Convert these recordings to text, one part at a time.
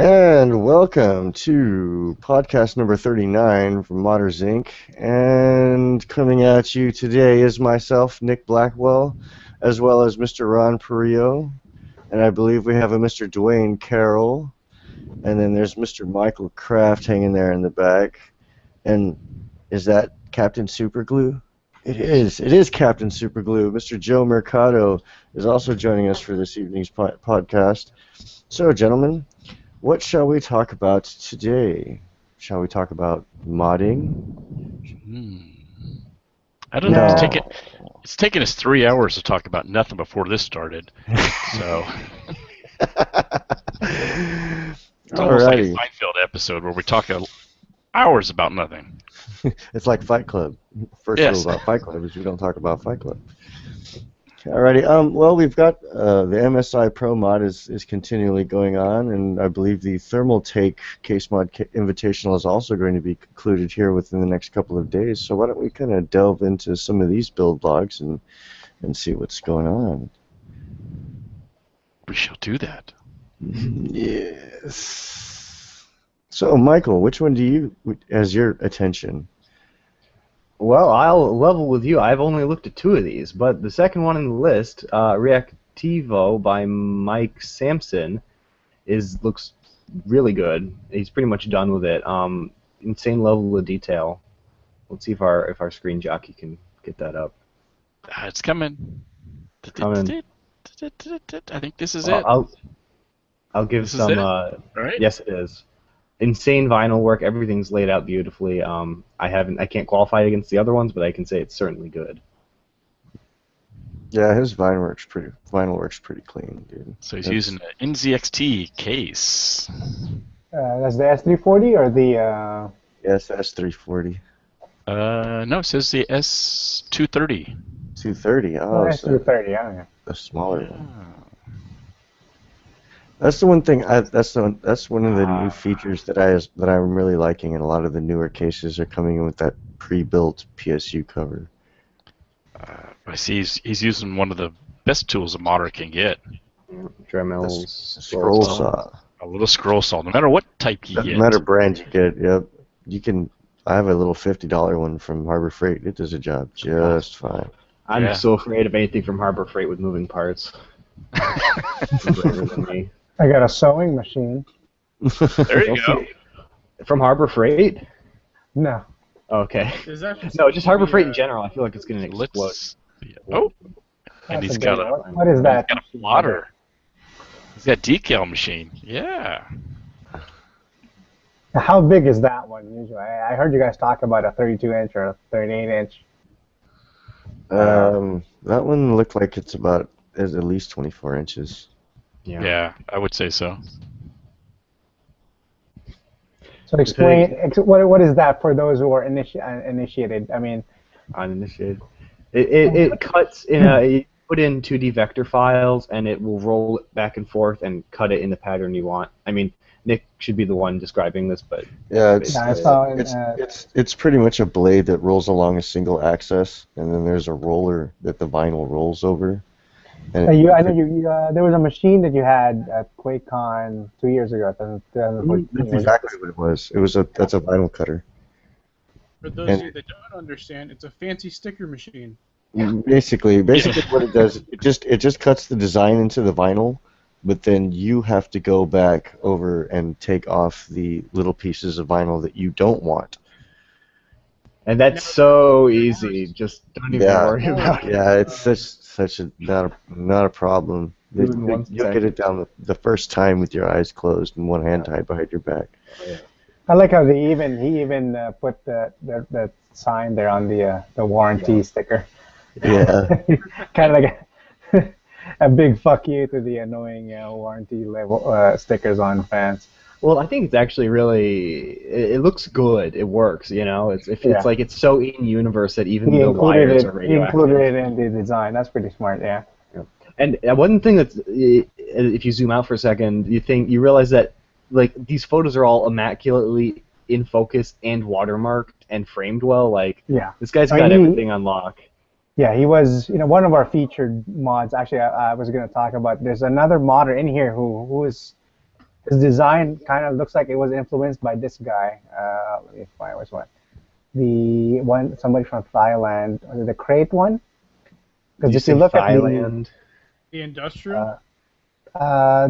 And welcome to podcast number 39 from Modders Inc. And coming at you today is myself, Nick Blackwell, as well as Mr. Ron Perillo. And I believe we have a Mr. Dewayne Carroll. And then there's Mr. Michael Kraft hanging there in the back. And is that Captain Superglue? It is. It is Captain Superglue. Mr. Joe Mercado is also joining us for this evening's podcast. So, gentlemen, what shall we talk about today? Shall we talk about modding? I don't know. It's taken us 3 hours to talk about nothing before this started. So it's almost like a Seinfeld episode where we talk hours about nothing. It's like Fight Club. First rule about Fight Club is we don't talk about Fight Club. Alrighty. Well, we've got the MSI Pro mod is continually going on, and I believe the Thermal Take Case Mod Invitational is also going to be concluded here within the next couple of days. So why don't we kind of delve into some of these build logs and see what's going on? We shall do that. Yes. So, Michael, which one do you has your attention? Well, I'll level with you. I've only looked at 2 of these, but the second one in the list, Reactivo by Mike Sampson, looks really good. He's pretty much done with it. Insane level of detail. Let's see if our screen jockey can get that up. It's coming. I think this is it. I'll give this some. Right? Yes, it is. Insane vinyl work. Everything's laid out beautifully. I can't qualify it against the other ones, but I can say it's certainly good. Yeah, his vinyl works pretty clean, dude. So he's using an NZXT case. That's the S340 or the? Yes, the S340. No, it says the S230. 230. Oh, S230. Yeah. The smaller one. That's the one thing. That's one of the new features that I'm really liking, and a lot of the newer cases are coming in with that pre-built PSU cover. I see he's using one of the best tools a modder can get. Dremels. Scroll saw. A little scroll saw, no matter what type you get. No matter brand you get. Yep. You can. I have a little $50 one from Harbor Freight. It does a job just fine. I'm so afraid of anything from Harbor Freight with moving parts. Braver than me. I got a sewing machine. There you go. From Harbor Freight? No. Okay. No, just Harbor Freight in general. I feel like it's going to explode. Oh, and he's got what is that? He's got a plotter. He's got a decal machine. Yeah. How big is that one usually? I heard you guys talk about a 32-inch or a 38-inch. That one looked like it's at least 24 inches. Yeah, I would say so. So explain what is that for those who are initiated? I mean, uninitiated. It cuts in you put in 2D vector files and it will roll it back and forth and cut it in the pattern you want. I mean, Nick should be the one describing this, but yeah, it's pretty much a blade that rolls along a single axis, and then there's a roller that the vinyl rolls over. I know you. There was a machine that you had at QuakeCon 2 years ago. That's exactly what it was. That's a vinyl cutter. For those of you that don't understand, it's a fancy sticker machine. Basically what it does, it just cuts the design into the vinyl, but then you have to go back over and take off the little pieces of vinyl that you don't want. And that's so easy. Just don't even worry about it. Yeah, it's such a not a problem. You'll get it down the first time with your eyes closed and one hand tied behind your back. I like how he even put the sign there on the warranty sticker. Yeah. Kind of like a big fuck you to the annoying warranty level stickers on fans. Well, I think it's actually really. It looks good. It works. You know, it's like it's so in universe that even the wires are radioactive. He included it in the design. That's pretty smart. Yeah. And one thing that's, if you zoom out for a second, you realize that like these photos are all immaculately in focus and watermarked and framed well. Like this guy's got everything on lock. Yeah, he was, one of our featured mods. Actually, I was going to talk about. There's another modder in here who is His design kind of looks like it was influenced by this guy. Let me find which one. The one, somebody from Thailand, the crate one. Because if you look Thailand? The industrial?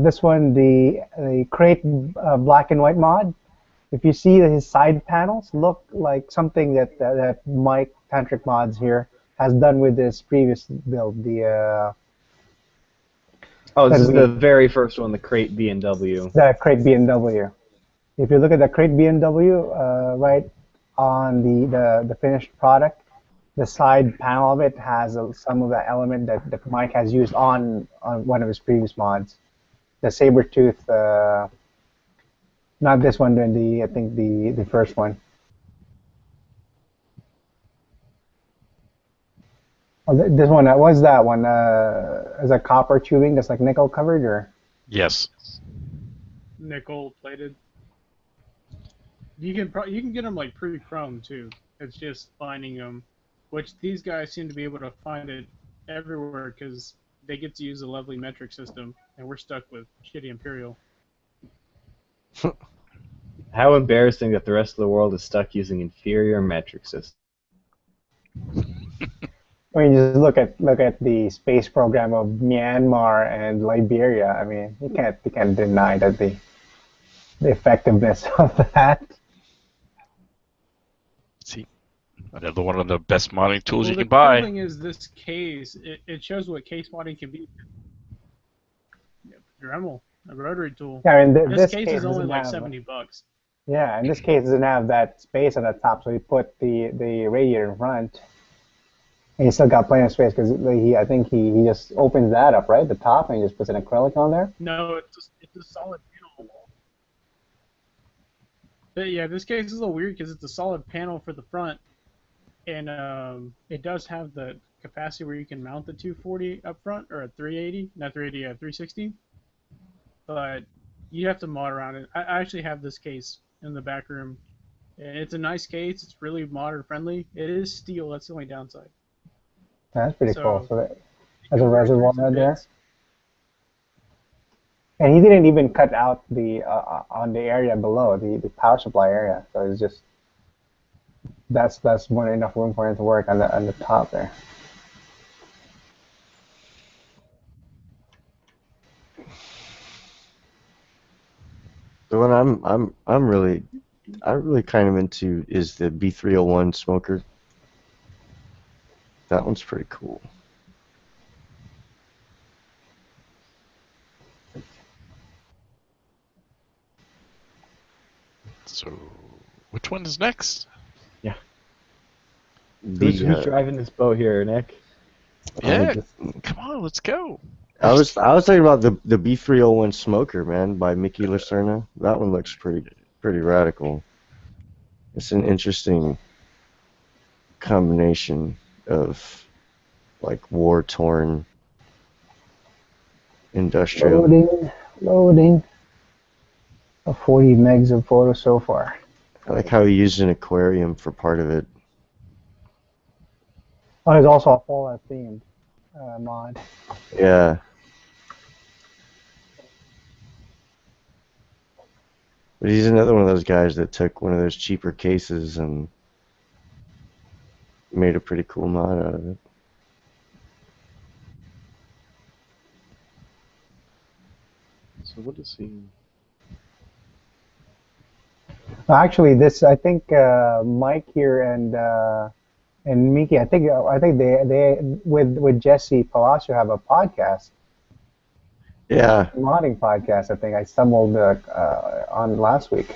This one, the crate black and white mod. If you see that his side panels look like something that Mike Tantric Mods here has done with this previous build. This is the very first one, the crate BMW. The crate BMW. If you look at the crate BMW, right on the finished product, the side panel of it has some of the element that Mike has used on one of his previous mods. The saber tooth, not this one, I think the first one. Oh, this one, what's that one? Is that copper tubing that's like nickel covered, or? Yes. Nickel plated. You can get them like pre-chrome too. It's just finding them, which these guys seem to be able to find it everywhere because they get to use a lovely metric system, and we're stuck with shitty Imperial. How embarrassing that the rest of the world is stuck using inferior metric systems. I mean, just look at the space program of Myanmar and Liberia. I mean, you can't deny that the effectiveness of that. See, another one of the best modding tools you can The buy. cool thing is this case. It shows what case modding can be. Dremel, a rotary tool. Yeah, and this case is only like $70. Yeah, in this case, it doesn't have that space on the top, so we put the radiator in front. And he still got plenty of space because I think he just opens that up, right? The top, and he just puts an acrylic on there. No, it's a solid panel. But yeah, this case is a little weird because it's a solid panel for the front, and it does have the capacity where you can mount the 240 up front, or a 380, not 380, 360. But you have to mod around it. I actually have this case in the back room, and it's a nice case. It's really modern friendly. It is steel. That's the only downside. That's pretty cool. So there's a reservoir right there. And he didn't even cut out the on the area below the power supply area. So it's just that's more than enough room for him to work on the top there. The one I'm really kind of into is the B301 smoker. That one's pretty cool. So, which one is next? Yeah. Who's driving this boat here, Nick? Yeah, come on, let's go. I was thinking about the B301 smoker, man, by Mickey Lacerna. That one looks pretty radical. It's an interesting combination of like war-torn industrial. Loading. 40 megs of photos so far. I like how he used an aquarium for part of it. Oh, there's also a Fallout themed mod. Yeah. But he's another one of those guys that took one of those cheaper cases and made a pretty cool mod out of it. So what is he? Actually, I think Mike here and Miki, I think they with Jesse Palacio have a podcast. Yeah. Modding podcast. I think I stumbled on last week.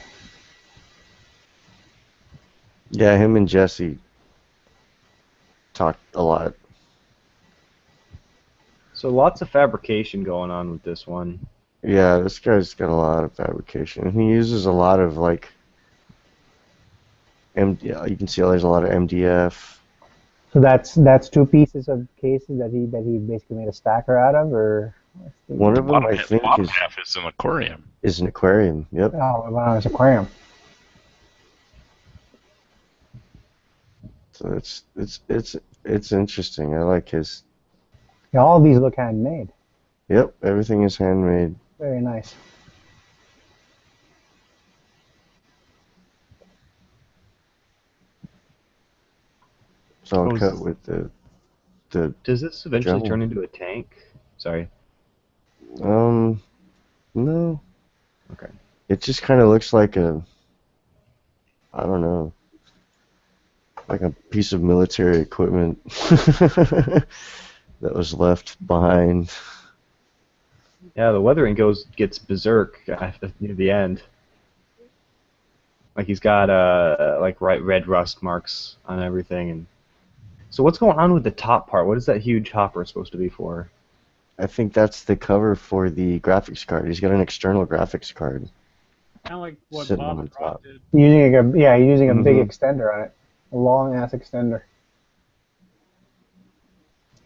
Yeah, him and Jesse talked a lot. So lots of fabrication going on with this one. Yeah, this guy's got a lot of fabrication. He uses a lot of like you can see there's a lot of MDF. So that's two pieces of cases that he basically made a stacker out of, or one of them I think half is an aquarium. Is an aquarium. Yep. Oh, wow, it's an aquarium. So it's interesting. I like his. Yeah, all of these look handmade. Yep, everything is handmade. Very nice. all Oh, cut with the does this eventually Gel. turn into a tank? Sorry. No. Okay. It just kind of looks like a, I don't know, like a piece of military equipment that was left behind. Yeah, the weathering gets berserk near the end. Like he's got like red rust marks on everything. And so what's going on with the top part? What is that huge hopper supposed to be for? I think that's the cover for the graphics card. He's got an external graphics card Kind of like what sitting Bob on the and Rob top. did. Using a big Mhm. extender on it, a long ass extender.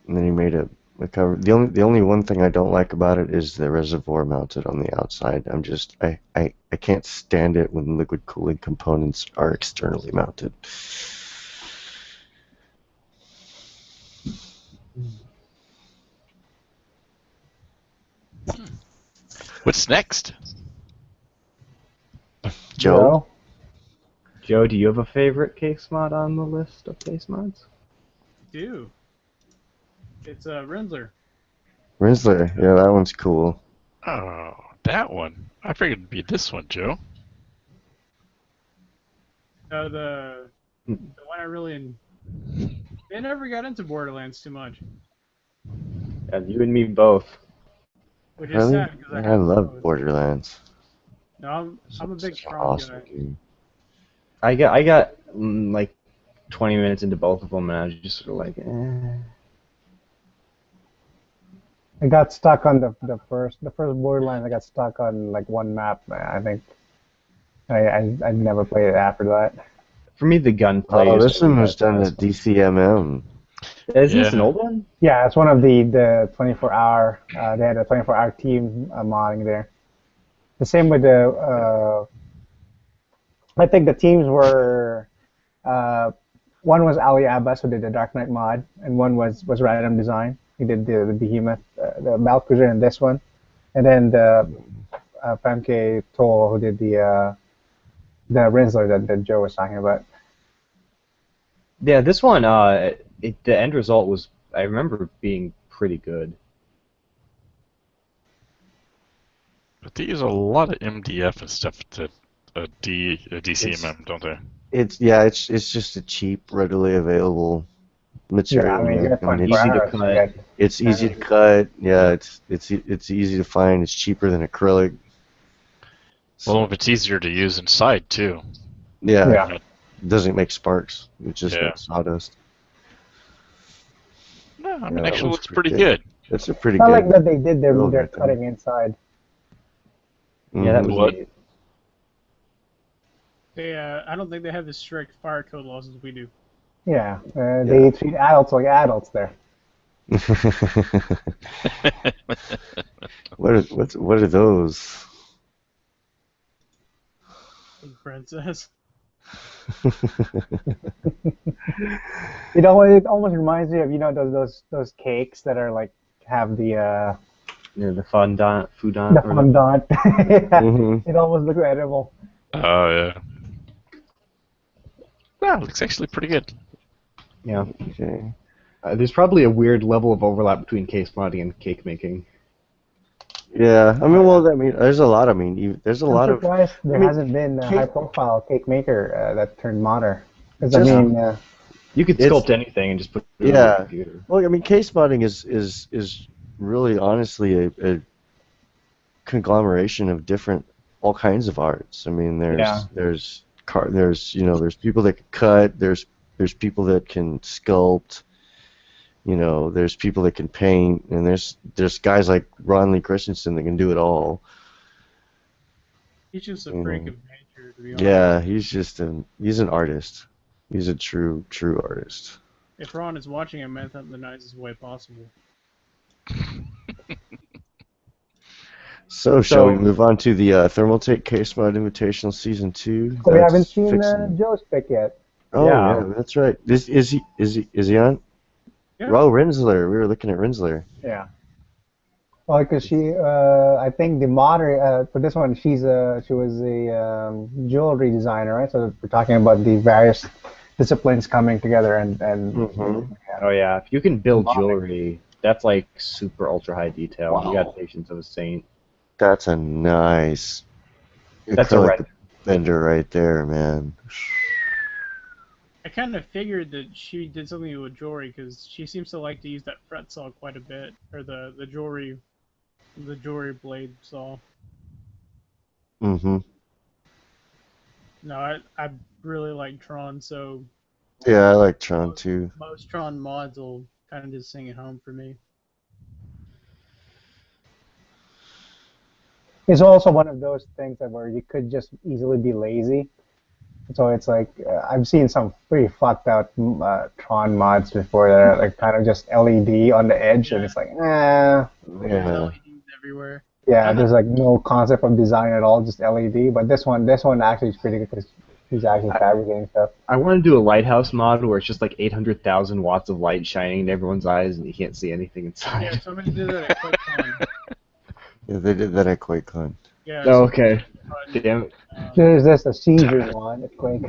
And then he made a cover. The only one thing I don't like about it is the reservoir mounted on the outside. I can't stand it when liquid cooling components are externally mounted. What's next? Joe? Joe, do you have a favorite case mod on the list of case mods? Do. It's a Rinsler. Rinsler, yeah, that one's cool. Oh, that one. I figured it'd be this one, Joe. The one I really. They never got into Borderlands too much, Yeah, you and me both. which is Really? sad because I I have love both. Borderlands. No, I'm a big Such an Tron awesome guy. game. I got like 20 minutes into both of them, and I was just sort of like, eh. I got stuck on the first Borderlands. I got stuck on like one map. I think I never played it after that. For me, the gunplay. Oh, is this one was done at satisfying. DCMM. Is this an Yeah. old one? Yeah, it's one of the 24-hour. They had a 24-hour team modding there. The same with the. I think the teams were. One was Ali Abbas, who did the Dark Knight mod, and one was Random Design. He did the Behemoth, the Battle in this one, and then the Famke Toll, who did the Rinsler that Joe was talking about. Yeah, this one. The end result was, I remember, being pretty good. But they use a lot of MDF and stuff to DCMM, don't they? It's just a cheap, readily available Yeah, material. I mean, you got I mean, 24 easy to hours. cut. it's easy to cut. Yeah, it's easy to find. It's cheaper than acrylic. Well, if it's easier to use inside too. Yeah, Yeah. it doesn't make sparks. It just Yeah. makes sawdust. No, I Yeah, mean, that actually one's looks pretty pretty good. That's a pretty I good. like that they did their build right there. cutting inside. Yeah, that Mhm. was What? neat. They, I don't think they have as strict fire code laws as we do. Yeah, they treat adults like adults there. What are those? Big princess. It almost reminds me of those cakes that are like have the Yeah, the fondant. the fondant. Yeah, Mhm. it almost looks edible. Oh yeah. No, it looks actually pretty good. Yeah. Okay. There's probably a weird level of overlap between case modding and cake making. Yeah, I mean, well, I mean, there's a lot. I mean, there's a I'm lot of. surprised there I mean, hasn't been a cake- high-profile cake maker that turned modder. Because I Just- mean, You could It's- sculpt anything and just put it on Yeah. the computer. Well, I mean, case modding is really honestly a conglomeration of all kinds of arts. I mean, Yeah. there's people that can cut. There's people that can sculpt. There's people that can paint, and there's guys like Ron Lee Christensen that can do it all. He's just a freak of nature, to be honest. Yeah, he's an artist. He's a true artist. If Ron is watching him, meant that in the nicest way possible. So shall we move on to the Thermaltake Case Mod Invitational Season 2? we That's haven't seen fixing- Joe's pick yet. Oh Yeah. yeah, that's right. Is he on? Yeah. Oh, Rinsler. We were looking at Rinsler. Yeah. Well, because I think the modder for this one, she was a jewelry designer, right? So we're talking about the various disciplines coming together and Mm-hmm. Oh yeah, if you can build Wow. jewelry, that's like super ultra high detail. You Wow. got patience of a saint. That's a nice That's a acrylic red. bender right there, man. I kind of figured that she did something with jewelry because she seems to like to use that fret saw quite a bit, or the jewelry blade saw. Mm-hmm. No, I really like Tron, so Yeah, I like Tron too. most Tron mods will kind of just sing it home for me. It's also one of those things that where you could just easily be lazy. So it's like I've seen some pretty fucked out Tron mods before that are like kind of just LED on the edge, and it's like, There's Yeah. LEDs everywhere. yeah, I'm there's like no concept of design at all, just LED. But this one actually is pretty good because he's actually fabricating stuff. I want to do a lighthouse mod where it's just like 800,000 watts of light shining in everyone's eyes and you can't see anything inside. Yeah, somebody did that at QuakeCon. Yeah, they did that at QuakeCon. Yeah. Oh, okay. so, Damn it. There's this a seizure one at Quake.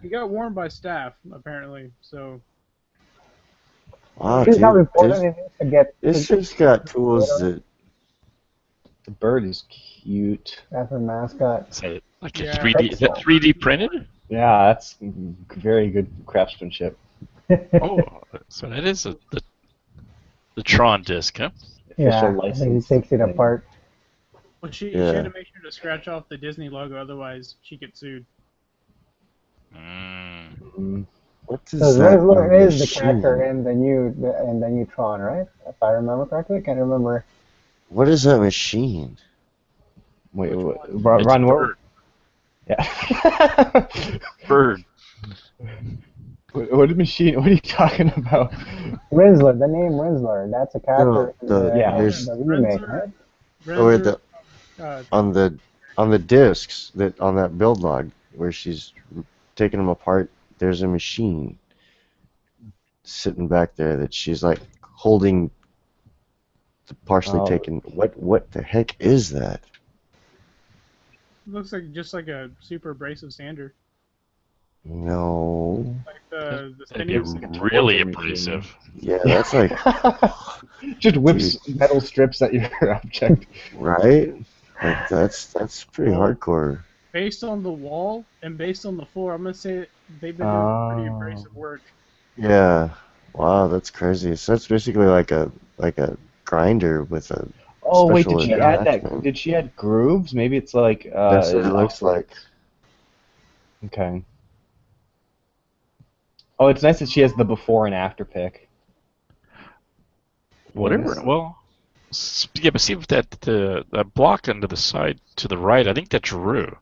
he got warned by staff apparently, so Wow, See how dude, important it is to get. this shit's got tools that. The bird is cute. That's a mascot. Is that like a Yeah. 3D? Is that 3D printed? Yeah, that's very good craftsmanship. Oh, so that is the Tron disc, huh? Yeah, Official I think license he takes it thing. apart. well, she Yeah. had to make sure to scratch off the Disney logo, otherwise she gets sued. Mm. What does So that Rizzler is the machine- character in the new Tron, right? If I remember correctly, I can't remember. What is that machine? Wait, Which what? one? It's Ron, a what? bird. Yeah. Bird. What machine? What are you talking about? Rizzler, the name Rizzler, that's a character in the- yeah. the remake, Rizzler. right? Oh, wait, Renzer, on the discs that on that build log where she's taking them apart, there's a machine sitting back there that she's like holding, partially Oh. taken. What the heck is that? looks like just like a super abrasive sander, No. like the That'd spinning. be really Torture machine. abrasive. Yeah, that's like Just whips metal strips at your object. right. Like that's pretty hardcore. Based on the wall and based on the floor, I'm gonna say they've been doing pretty abrasive work. Yeah. Wow, that's crazy. So that's basically like a grinder with a. Oh wait, Special did she add that? attachment. Did she add grooves? Maybe it's like. That's what it looks like. Okay. Oh, it's nice that she has the before and after pic. Whatever. Yes. Well, yeah, but see if that block under the side to the right, I think that's Giroux.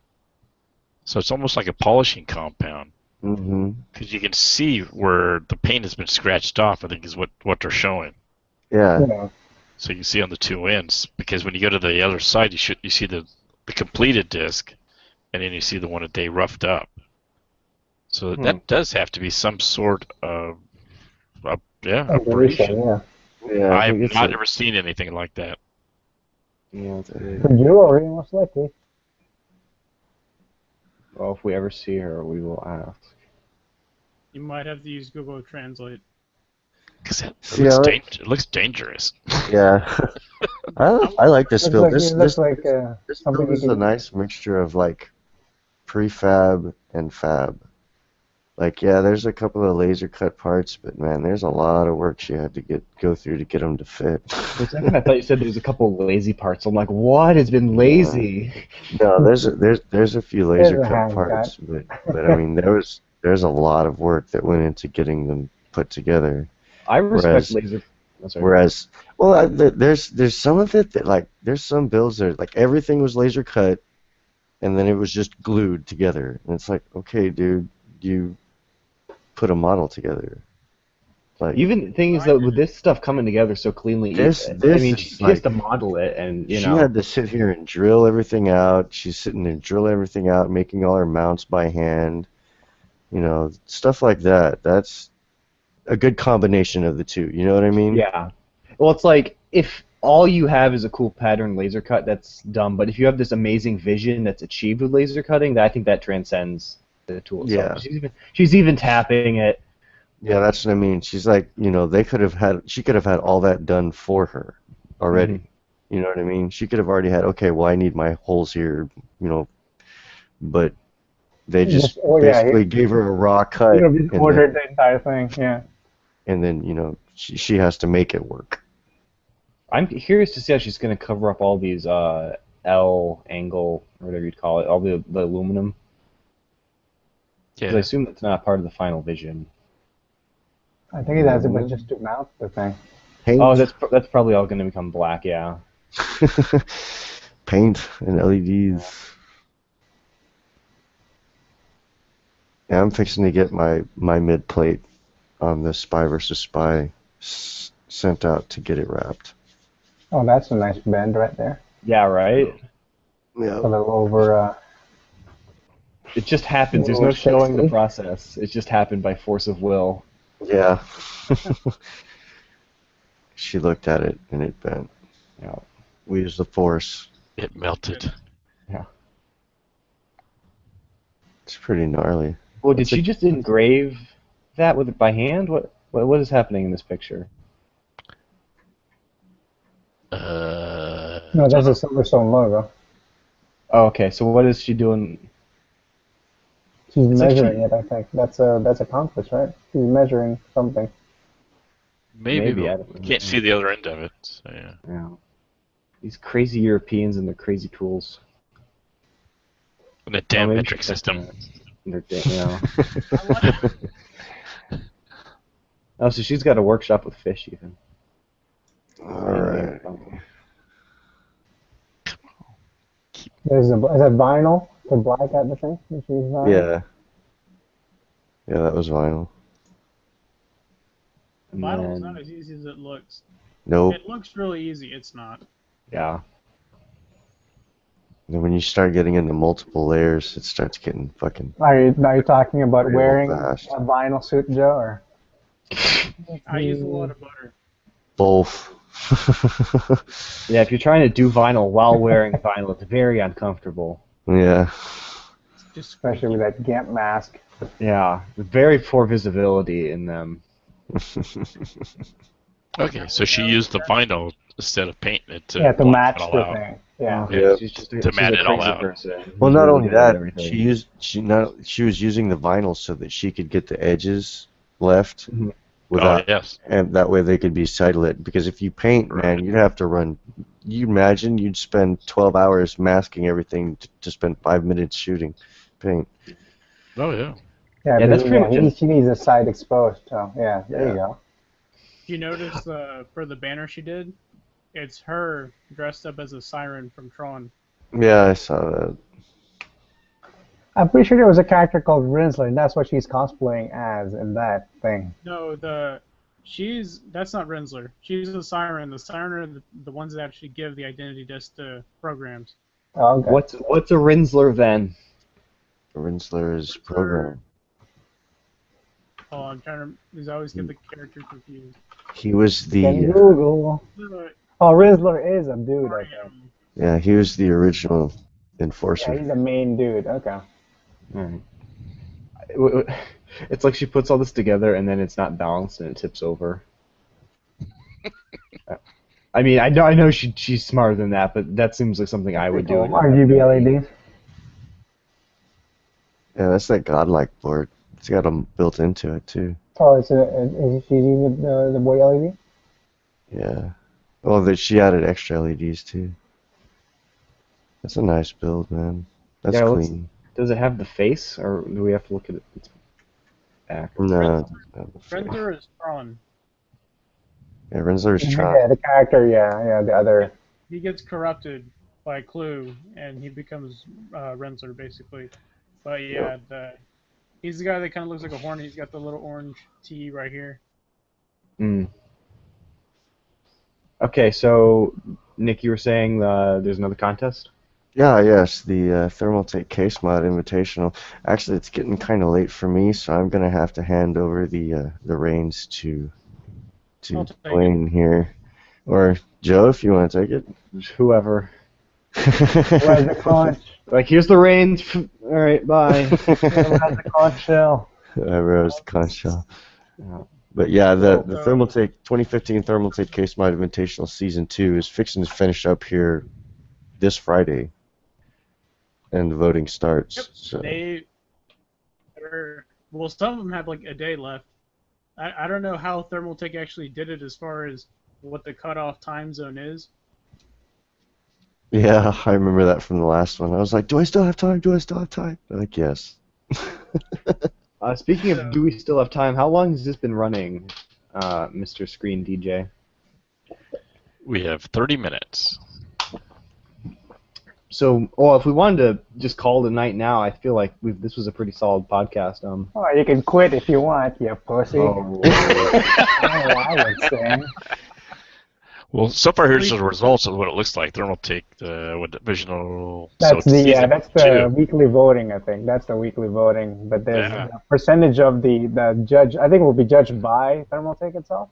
So it's almost like a polishing compound Mm-hmm. because you can see where the paint has been scratched off. I think is what they're showing. Yeah. Yeah. So you can see on the two ends because when you go to the other side, you see the completed disc, and then you see the one that they roughed up. So that does have to be some sort of abrasion. Yeah. Yeah. I I've think it's not ever seen anything like that. Yeah. For jewelry, most likely. Well, if we ever see her, we will ask. You might have to use Google Translate. Because it See, looks dangerous. Yeah. I like this Looks build. like, This it looks this like this something build you is a can. nice mixture of like prefab and fab. Like, yeah, there's a couple of laser cut parts, but man, there's a lot of work she had to go through to get them to fit. For a second, I thought you said there's a couple of lazy parts. I'm like, what has been lazy? No, there's a few There's laser a cut hand parts, but I mean there's a lot of work that went into getting them put together. I respect Whereas- laser. I'm sorry. Whereas, well, there's some of it that like there's some builds that like everything was laser cut, and then it was just glued together, and it's like, okay, dude, you put a model together. Like, Even the thing is that with this stuff coming together so cleanly, This I mean, is she has like- to model it, and you she know. had to sit here and drill everything out. She's sitting there drill everything out, making all her mounts by hand. You know, stuff like that. That's a good combination of the two. You know what I mean? Yeah. Well, it's like if all you have is a cool pattern laser cut, that's dumb. But if you have this amazing vision that's achieved with laser cutting, I think that transcends the tool Yeah. itself. She's even tapping it. Yeah, that's what I mean. She's like, she could have had all that done for her already. Mm-hmm. You know what I mean? She could have already had, okay, well, I need my holes here, but they just basically gave her a raw cut. He could have just ordered the entire thing, yeah. And then, she has to make it work. I'm curious to see how she's going to cover up all these L angle, or whatever you'd call it, all the aluminum. Yeah. Because I assume that's not part of the final vision. I think it has it, but just to mount the thing. Paint. Oh, that's probably all going to become black, yeah. Paint and LEDs. Yeah, I'm fixing to get my mid plate on the Spy vs. Spy sent out to get it wrapped. Oh, that's a nice bend right there. Yeah, right? Yeah. A little over. It just happens. There's no showing the process. It just happened by force of will. Yeah. She looked at it and it bent. Yeah. We used the force. It melted. Yeah. It's pretty gnarly. Well, did she just engrave that with it by hand? What is happening in this picture? No, that's a Silverstone logo. Oh, okay. So what is she doing? She's measuring it, I think. That's a compass, right? She's measuring something. Maybe I but can't see the other end of it. So, yeah. Yeah. These crazy Europeans and their crazy tools. And the damn maybe metric system. Oh, so she's got a workshop with fish, even. Alright. Is that vinyl to black at the thing? Yeah. Yeah, that was vinyl. Vinyl's not as easy as it looks. Nope. It looks really easy. It's not. Yeah. And when you start getting into multiple layers, it starts getting fucking... Are you talking about real wearing fast. a vinyl suit, Joe? Or? I use a lot of butter. Both. Yeah, if you're trying to do vinyl while wearing vinyl, it's very uncomfortable. Yeah. Especially with that GAMP mask. Yeah, very poor visibility in them. Okay, so she used the vinyl instead of painting it to, To match it all the out. thing. Yeah. Yeah. She's To mat it all out. Well, not only that, everything. she was using the vinyl so that she could get the edges left Mhm. without, Oh, yes. and that way they could be side lit. Because if you paint, man, you'd have to run. You imagine you'd spend 12 hours masking everything to spend 5 minutes shooting paint. Oh, yeah. Yeah, Yeah, that's pretty much it. she needs a side exposed. So yeah, there you go. You notice for the banner she did, it's her dressed up as a siren from Tron. Yeah, I saw that. I'm pretty sure there was a character called Rinsler, and that's what she's cosplaying as in that thing. No, that's not Rinsler. She's a siren. The siren are the ones that actually give the identity disc to programs. Oh, okay. What's a Rinsler then? Rinsler is program. Oh, I'm trying to. Because I always get the character confused. He was Can the Google. Oh, Rinsler is a dude, I think. yeah, he was the original Yeah, enforcer. he's the main dude. Okay. Right. It's like she puts all this together and then it's not balanced and it tips over. I mean, I know she's smarter than that, but that seems like something I would do. RGB LEDs. Yeah, that's that godlike board. It's got them built into it too. Oh, is she using the boy LED? Yeah. Well, she added extra LEDs too. That's a nice build, man. That's Yeah, clean. Does it have the face, or do we have to look at its back? No. Rinsler is Tron. Yeah, Rinsler's Yeah, trying. the character, yeah, the other. He gets corrupted by Clue, and he becomes Rinsler, basically. But yeah, he's the guy that kind of looks like a hornet. He's got the little orange T right here. Mm. Okay, so Nick, you were saying there's another contest? Yeah, yes, the Thermaltake Case Mod Invitational. Actually, it's getting kind of late for me, so I'm gonna have to hand over the reins to I'll take Dewayne here, or Joe, if you want to take it. Whoever. Where's the crunch? Like, here's the reins. All right, bye. That's a conch shell. Rose the conch shell. Yeah. But yeah, the Well, Thermaltake 2015 Thermaltake Case Mod Invitational Season 2 is fixing to finish up here this Friday, and the voting starts. Yep. So Well, some of them have like a day left. I don't know how Thermaltake actually did it as far as what the cutoff time zone is. yeah, I remember that from the last one. I was like, do I still have time? Do I still have time? They're like, yes. Speaking of, do we still have time? How long has this been running, Mr. Screen DJ? We have 30 minutes. So, if we wanted to just call it a night now, I feel like this was a pretty solid podcast. Oh, you can quit if you want, you pussy. Oh, I would say. Well, so far here's the results of what it looks like. Thermaltake, what divisional? That's so season that's the 2. weekly voting, I think. That's the weekly voting. But there's Yeah. a percentage of the judge. I think it will be judged by Thermaltake itself.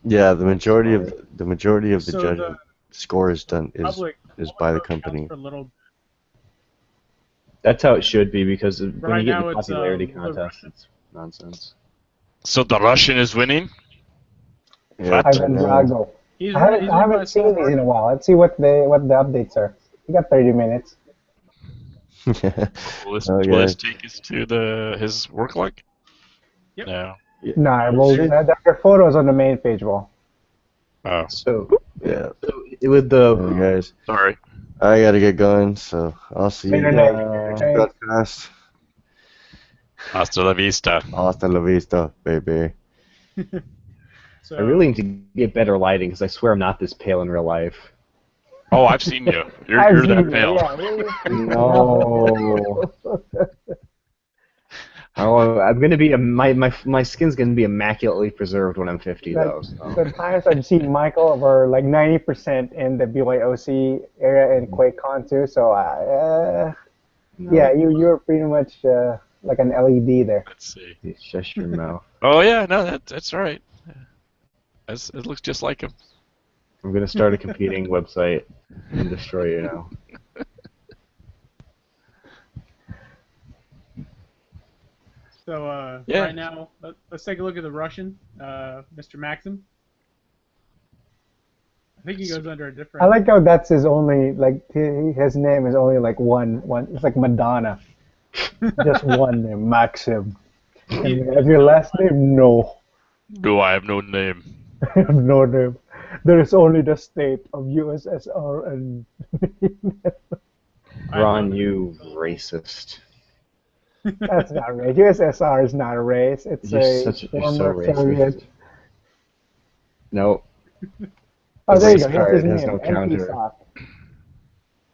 Yeah, the majority of the So judge the score is done public is by the vote counts company. for little. that's how it should be, because when Right you get now the it's, popularity the contest, it's nonsense. So the Russian is winning? Yeah, Ivan Drago. He's I running by haven't seen these in a while. Let's see what the updates are. You got 30 minutes. Will this take us to his work log? Yep. No. No, well, there are photos on the main page wall. Oh, So, Yeah. with the Hey guys, sorry. I gotta get going, so I'll see you Later, guys. Nick. Broadcast. Hasta la vista. Hasta la vista, baby. So, I really need to get better lighting, because I swear I'm not this pale in real life. Oh, I've seen you. You're I've that seen pale. No. Oh, I'm gonna be my skin's gonna be immaculately preserved when I'm 50 though. So. The times I've seen Michael were like 90% in the BYOC area in QuakeCon too. So No. yeah, you're pretty much like an LED there. Let's see. Shush your mouth. Oh yeah, no, that's all right. It looks just like him. I'm gonna start a competing website and destroy you now. So Yeah. right now, let's take a look at the Russian, Mr. Maxim. I think he goes under a different. I like how that's his only like his name is only like one. It's like Madonna, just one name, Maxim. And have your last name? No, Do I have no name? I have no name. There is only the state of USSR and. Ron, you racist. That's not race. USSR is not a race. It's You're a so former racist. Soviet. No. Oh, there you race go. card That's his has name. no counter. Sock.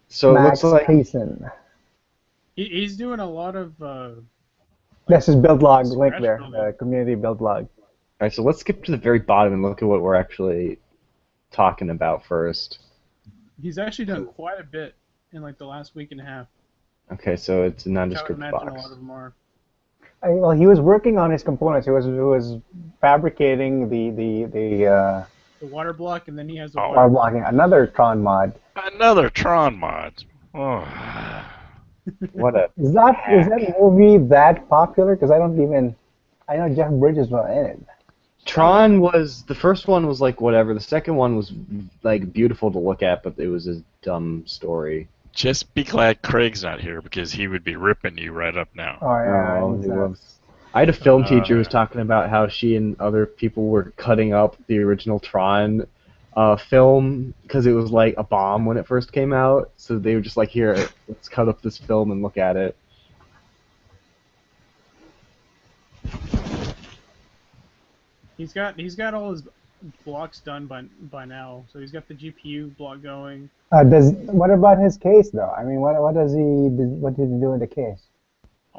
So it Max looks like Payson. He's doing a lot of. That's his build log link Scratch there. building. The community build log. Alright, so let's skip to the very bottom and look at what we're actually talking about first. He's actually done quite a bit in like the last week and a half. Okay, so it's a Which I would nondescript imagine a box. lot of them are. Well, he was working on his components. He was fabricating the The water block, and then he has the Oh. water water. blocking another Tron mod. Another Tron mod. Oh. What a Is that movie that popular? Because I know Jeff Bridges was in it. Tron was the first one was like whatever. The second one was like beautiful to look at, but it was a dumb story. Just be glad Craig's not here because he would be ripping you right up now. Oh yeah, Oh, he's, he was. I had a film teacher who was Uh, talking about how she and other people were cutting up the original Tron film because it was like a bomb when it first came out. So they were just like, here, let's cut up this film and look at it. He's got all his blocks done by now. So he's got the GPU block going. what about his case though? I mean, what did he do in the case?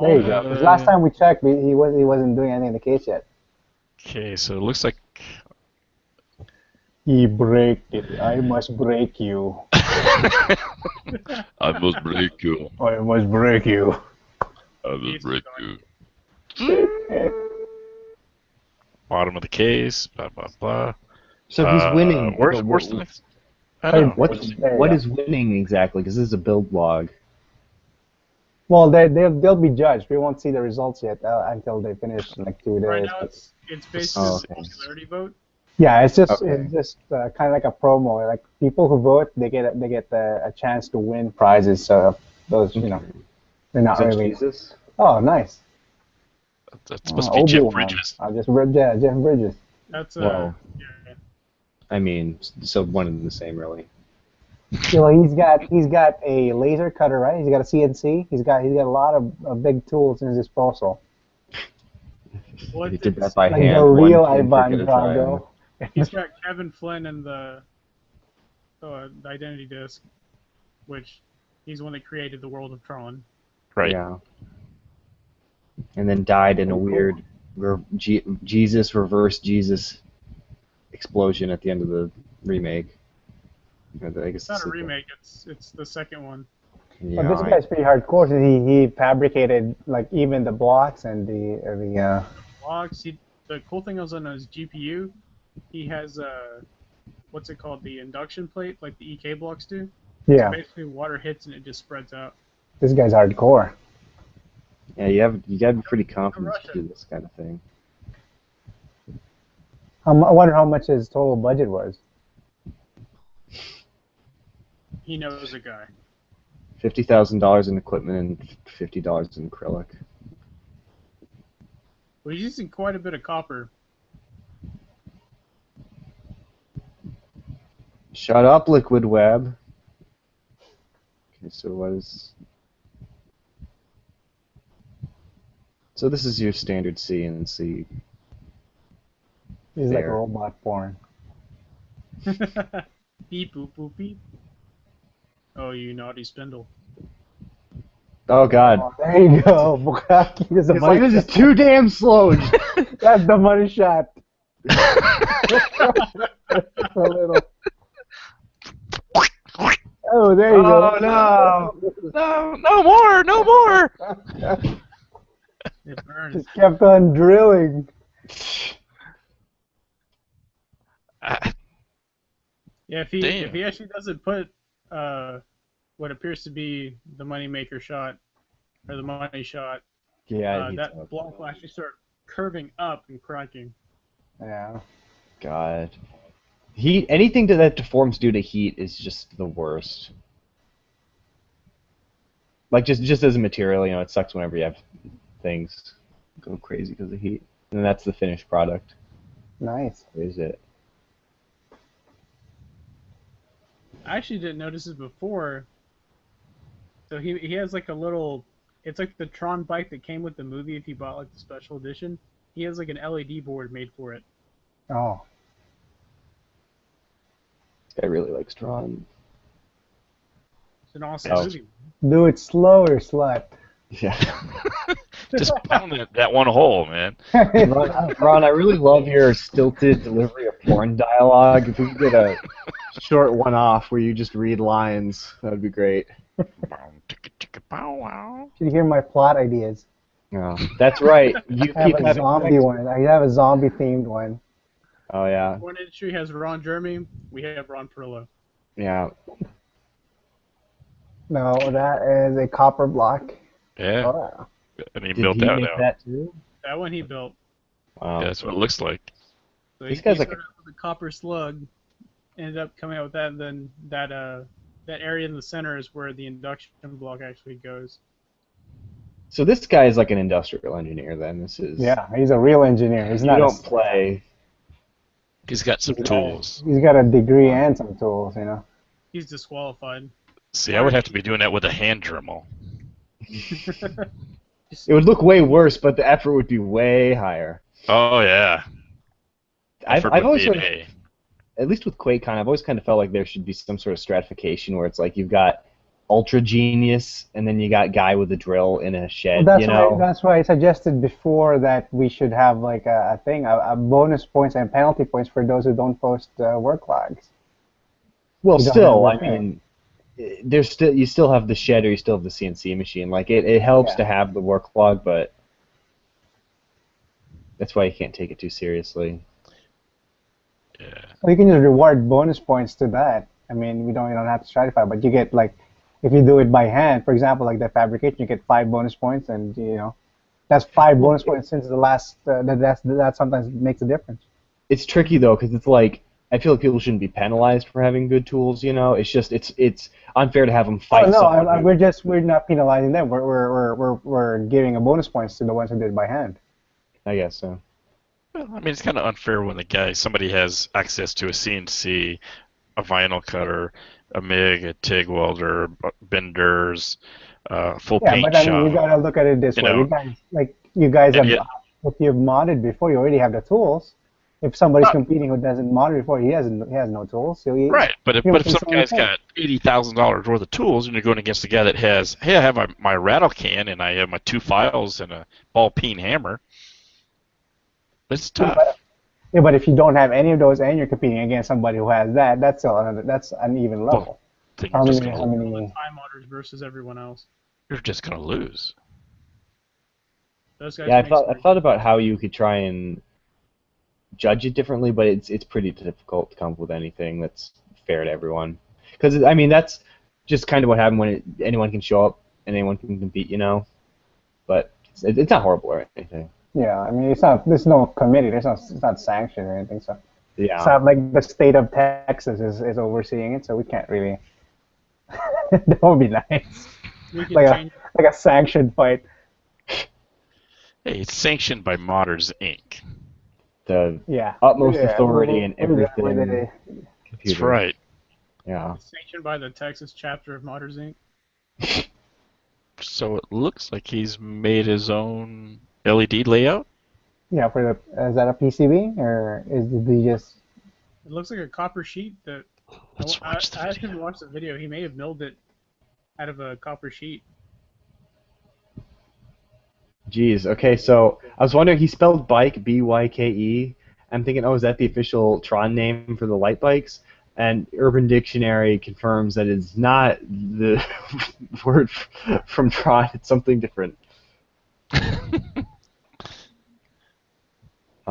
There you go. 'Cause last time we checked, he wasn't doing anything in the case yet. Okay, so it looks like He braked it. I must break you. I must break you. I must break you. I must break you. Bottom of the case, blah blah blah. So he's winning. Where's the next? I don't know. What is winning exactly? Because this is a build log. Well, they'll be judged. We won't see the results yet until they finish in like 2 days. Right now, it's basically Oh, a okay. popularity vote. Yeah, it's just Okay. kind of like a promo. Like people who vote, they get a chance to win prizes. So those they're not Is that really. Jesus? Oh, nice. That's supposed to be Jeff Obi-Wan. Bridges. Jeff Bridges. That's Well, yeah. I mean, so one and the same, really. Yeah, well, he's got a laser cutter, right? He's got a CNC. He's got a lot of big tools in his disposal. Well, He it's, did that it's, by Like hand. the one real pinprick Ivan at a Drago. he's got Kevin Flynn and the identity disc, which he's the one that created the world of Tron. Right. Yeah. And then died in a weird Jesus reverse Jesus explosion at the end of the remake. I guess It's not a sequel. remake. It's the second one. Yeah, But this guy's pretty hardcore. So he fabricated like even the blocks and the Blocks. The cool thing is on his GPU, he has what's it called? The induction plate, like the EK blocks do. yeah. So basically, water hits and it just spreads out. This guy's hardcore. Yeah, you gotta be pretty confident to Russian. do this kind of thing. I wonder how much his total budget was. He knows a guy. $50,000 in equipment and $50 in acrylic. But he's using quite a bit of copper. Shut up, Liquid Web. Okay, so what is... So this is your standard CNC. He's like Fair. robot porn. Beep boop boop beep. Oh, you naughty spindle. Oh god. Oh, there you go. Bukaki. That's the It's like, money. this is too damn slow. That's the money shot. A little. Oh, there you go. no. No more! No more! It burns. Just kept on drilling. Yeah, if he actually doesn't put what appears to be the moneymaker shot or the money shot, Yeah, that block will actually start curving up and cracking. Yeah. God. Heat, anything that deforms due to heat is just the worst. Like just as a material, it sucks whenever you have things go crazy because of heat. And that's the finished product. Nice. What is it? I actually didn't notice this before. So he has like a little, it's like the Tron bike that came with the movie if you bought like the special edition. He has like an LED board made for it. Oh. This guy really likes Tron. It's an awesome Oh. movie. Do it slower, slut. Yeah. Just pound that one hole, man. Ron, I really love your stilted delivery of porn dialogue. If we could get a short one-off where you just read lines, that would be great. Should hear my plot ideas. No, that's right. You I have keep a having zombie one. I have a zombie themed one. Oh yeah, Porn industry has Ron Jeremy. We have Ron Perlow. yeah. No, that is a copper block. Yeah. Oh. And he Did built he that make out. that too? That one he built. Wow. Yeah, that's what it looks like. So These he guys started out with a copper slug, ended up coming out with that, and then that area in the center is where the induction block actually goes. So this guy is like an industrial engineer. Then this is. Yeah, he's a real engineer. He's You not. don't play. He's got some tools. He's got a degree and some tools, He's disqualified. See, I would have to be doing that with a hand Dremel. It would look way worse, but the effort would be way higher. Oh, yeah. I've Effort would always be sort an of, A. at least with Quake, I've always kind of felt like there should be some sort of stratification where it's like you've got ultra genius and then you got guy with a drill in a shed. That's why I suggested before that we should have like a thing, a bonus points and penalty points for those who don't post work logs. Well, You don't still, have I the mean, you still have the shed or you still have the CNC machine. Like it helps Yeah. to have the work log, but that's why you can't take it too seriously. Yeah. Well, you can just reward bonus points to that. I mean, you don't have to stratify, but you get like If you do it by hand, for example, like the fabrication, you get 5 bonus points, and that's 5 bonus points since the last. That sometimes makes a difference. It's tricky though, because it's like I feel like people shouldn't be penalized for having good tools. It's just it's unfair to have them fight Oh no, someone. we're not penalizing them. We're giving a bonus points to the ones who did it by hand. I guess so. Well, I mean, it's kind of unfair when somebody has access to a CNC, a vinyl cutter, a MIG, a TIG welder, benders, full Yeah, paint but I shop. mean, you gotta look at it this way. You guys have, if you've modded before, you already have the tools. If somebody's competing who doesn't mod before, he has no tools. So right, but if some guy's got $80,000 worth of tools, and you're going against the guy that has, hey, I have my rattle can and I have my 2 files and a ball peen hammer, it's tough. Yeah, but if you don't have any of those and you're competing against somebody who has that, that's an even level. Then How you're many? Time modders versus everyone else. You're just going to lose. Those guys Yeah, I thought about how you could try and judge it differently, but it's pretty difficult to come up with anything that's fair to everyone. Because I mean, that's just kind of what happened when anyone can show up and anyone can compete, But it's not horrible or anything. Yeah, I mean, it's not. There's no committee. It's not sanctioned or anything. So Yeah. it's not like the state of Texas is overseeing it, so we can't really. That would be nice. Like a sanctioned fight. Hey, it's sanctioned by Modders Inc. The utmost authority in everything. That's right. Yeah. It's sanctioned by the Texas chapter of Modders Inc. So it looks like he's made his own LED layout? Yeah, is that a PCB or did he just? It looks like a copper sheet that. Let's watch the I video. haven't watched the video. He may have milled it out of a copper sheet. Jeez. Okay, so I was wondering. He spelled bike B-Y-K-E. I'm thinking, is that the official Tron name for the light bikes? And Urban Dictionary confirms that it's not the word from Tron. It's something different.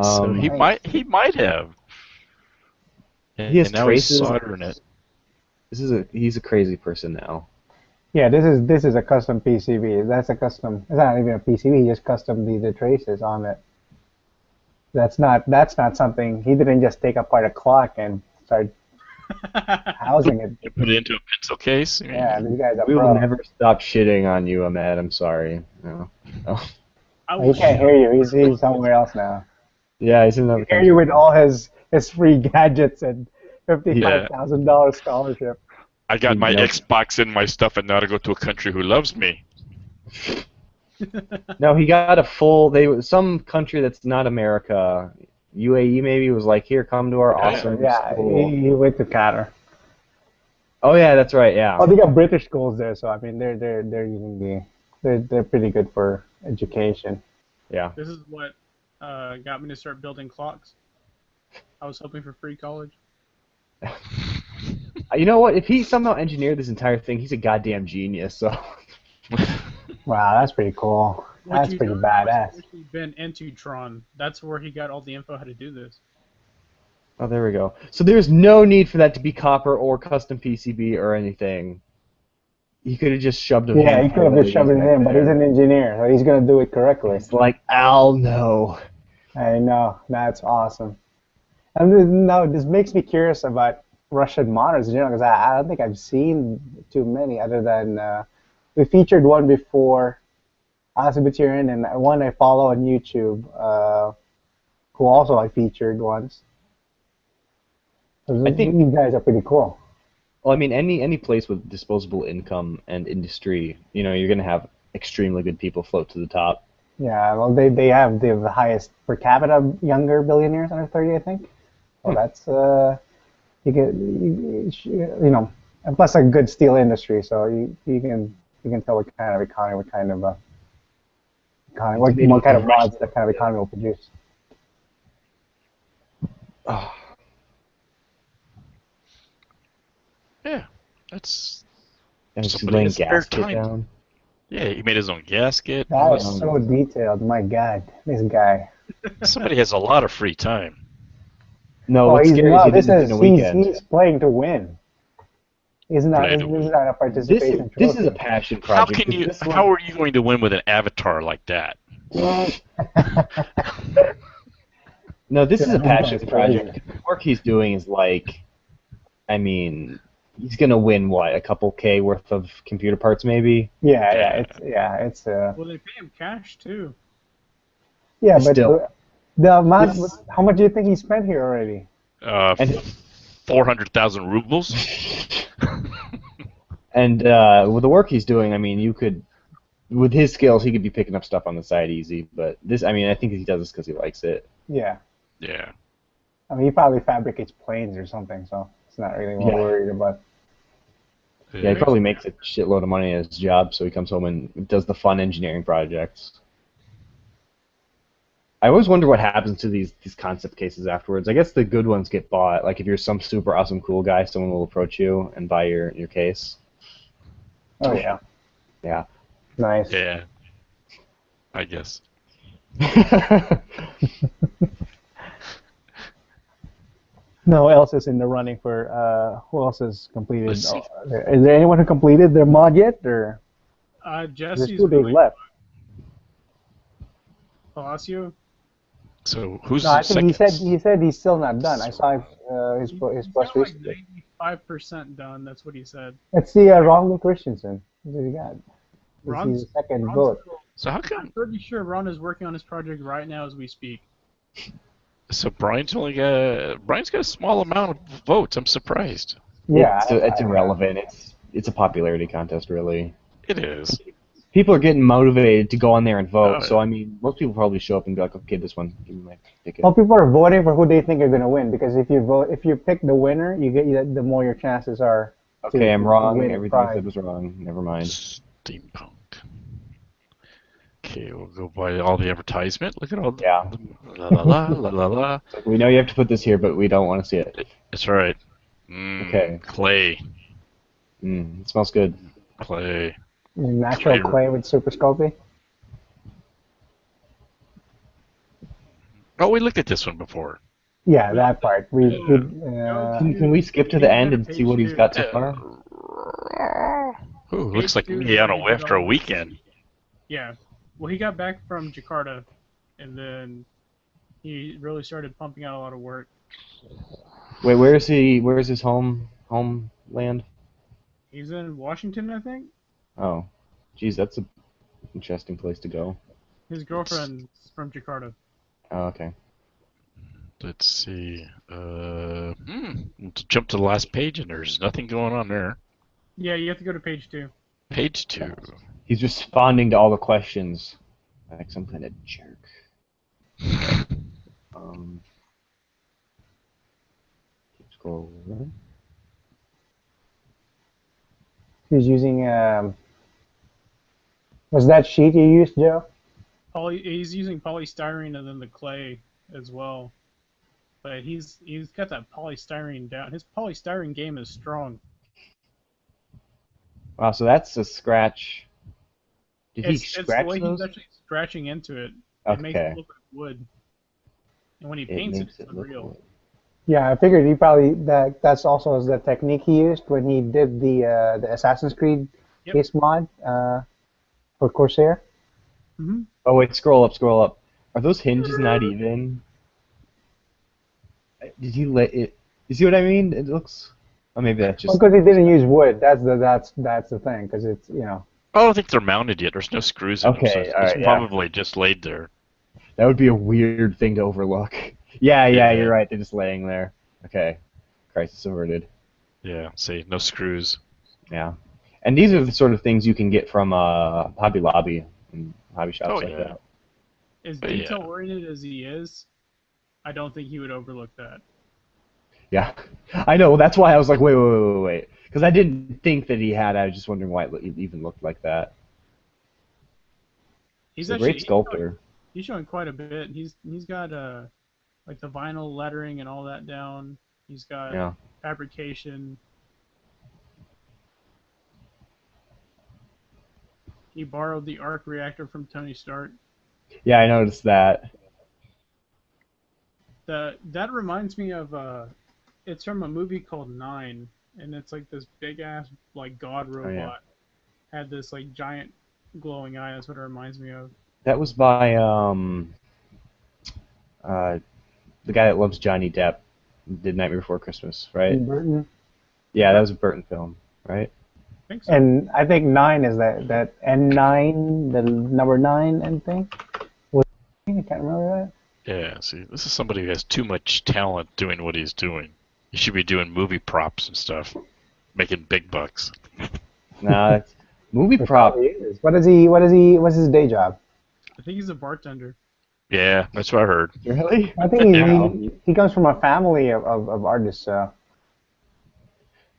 So he might have. He has and now traces. he's soldering it. He's a crazy person now. Yeah, this is a custom PCB. That's a custom. It's not even a PCB. He just custom the traces on it. That's not something. He didn't just take apart a clock and start housing it. You put it into a pencil case? Yeah, these guys are We pro. will never stop shitting on you, Ahmed. I'm sorry. No. He can't hear you. He's somewhere else now. Yeah, he's in another He can hear country. you with all his free gadgets and $55,000 scholarship. I got my Nope. Xbox and my stuff, and now to go to a country who loves me. No, he got a full. Some country that's not America, UAE maybe, was like, here, come to our awesome school. He went to Qatar. Oh yeah, that's right. Yeah. Oh, they got British schools there, so I mean they're pretty good for education. Yeah. This is what got me to start building clocks. I was hoping for free college. You know what? If he somehow engineered this entire thing, he's a goddamn genius. So. Wow, that's pretty cool. That's pretty badass. He's been into Tron. That's where he got all the info how to do this. Oh, there we go. So there's no need for that to be copper or custom PCB or anything. He could have just shoved it. Yeah, he could have just shoved it in, but he's an engineer, so he's gonna do it correctly. It's like, Al, no. I know, that's awesome. And now this makes me curious about Russian modders in general, because I don't think I've seen too many other than we featured one before, Asabitiran, and one I follow on YouTube, who also I featured once. I think these guys are pretty cool. Well, I mean, any place with disposable income and industry, you're gonna have extremely good people float to the top. Yeah, well, they have the highest per capita younger billionaires under 30, I think. Well, that's you get and plus a good steel industry, so you can tell what kind of economy, what kind of mods that kind of economy will produce. Oh. Yeah, that's And he's somebody laying has spare gasket time. down. Yeah, he made his own gasket. That was so detailed. My God, this guy. Somebody has a lot of free time. No, what's scary is he did this in a weekend. He's playing to win. Isn't Play to isn't win. that a participation trophy? This is a passion How project. can you? This How one, are you going to win with an avatar like that? no, this is a passion That's project. crazy. The work he's doing is like, I mean, he's gonna win what, a couple K worth of computer parts maybe. It's Well, they pay him cash too. yeah, but Still. the amount. It's- How much do you think he spent here already? And 400,000 rubles. and with the work he's doing, I mean, you could, with his skills, he could be picking up stuff on the side easy. But this, I mean, I think he does this because he likes it. Yeah, Yeah. I mean, he probably fabricates planes or something, so it's not really what Yeah. we're worried about. Yeah, he probably makes a shitload of money at his job, so he comes home and does the fun engineering projects. I always wonder what happens to these concept cases afterwards. I guess the good ones get bought. Like if you're some super awesome cool guy, someone will approach you and buy your case. Oh yeah, Yeah. nice. Yeah. I guess. No, who else is in the running for? Who else has completed? Let's see. Is there anyone who completed their mod yet, or there's Jesse's 2 days going. left? Palacio. So who's No, I the think second? he said he's still not done. I saw his He's post got like recently. 95% done. That's what he said. Let's see, Ronald Christensen. What do we got? Ron's, He's the second Ron's vote. So how I'm come? pretty sure Ron is working on his project right now as we speak. So Brian's got a small amount of votes. I'm surprised. Yeah, it's irrelevant. It's a popularity contest, really. It is. People are getting motivated to go on there and vote. Oh, So I mean, most people probably show up and be like, "Okay, this one, give me my ticket." well, people are voting for who they think are going to win because if you pick the winner, the more your chances are. Okay, I'm wrong. win the Everything I prize. said was wrong. Never mind. Steampunk. Okay, we'll go by all the advertisement. Look at all the Yeah. la la la la la la. Like, we know you have to put this here, but we don't want to see it. That's right. Okay. Clay. It smells good. Clay. Natural clay with super sculpting. Oh, we looked at this one before. Yeah, that part. Can we skip to the end and see what he's got so far? Ooh, looks like me on after a weekend. Yeah. Well, he got back from Jakarta, and then he really started pumping out a lot of work. Wait, where is he? Where is his homeland? He's in Washington, I think. Oh, geez, that's a interesting place to go. His girlfriend's from Jakarta. Oh, okay. Let's see. Let's jump to the last page, and there's nothing going on there. Yeah, you have to go to page 2. Page 2. He's responding to all the questions like some kind of jerk. Keep scrolling. He's using. Was that sheet you used, Joe? He's using polystyrene and then the clay as well. But he's got that polystyrene down. His polystyrene game is strong. Wow, so that's a scratch. Did he It's the scratch way those? he's actually scratching into it. It makes Okay. it look like wood. And when he It paints makes it's it look unreal. good. Yeah, I figured he probably that's also the technique he used when he did the Assassin's Creed Yep. case mod for Corsair. Mm-hmm. Oh wait, scroll up, scroll up. Are those hinges not even? Did he let it? You see what I mean? It looks. Oh, maybe that's just. Because he didn't use wood. That's the thing. Because it's I don't think they're mounted yet. There's no screws in them, so Okay, it's alright, yeah. probably just laid there. That would be a weird thing to overlook. Yeah, Yeah. you're right. They're just laying there. Okay. Crisis averted. Yeah, see, no screws. Yeah. And these are the sort of things you can get from Hobby Lobby and hobby shops Oh, like yeah. that. As But yeah. detail oriented as he is, I don't think he would overlook that. Yeah. I know. That's why I was like, wait. Because I didn't think that he had. I was just wondering why it even looked like that. He's He's a actually great sculptor. He's showing quite a bit. He's got like the vinyl lettering and all that down. He's got Yeah. fabrication. He borrowed the arc reactor from Tony Stark. Yeah, I noticed that. That reminds me of it's from a movie called Nine. and it's like this big ass like god robot. Oh, yeah. Had this like giant glowing eye. That's what it reminds me of. That was by the guy that loves Johnny Depp. Did Nightmare Before Christmas, right? Tim Burton. Yeah, that was a Burton film, right? I think so. And I think 9 is that N9, the number 9 and thing. I can't remember that. Yeah, see, this is somebody who has too much talent doing what he's doing. He should be doing movie props and stuff, making big bucks. Nah, it's movie It prop. probably is. What's his day job? I think he's a bartender. Yeah, that's what I heard. Really? I think Yeah. he comes from a family of artists, so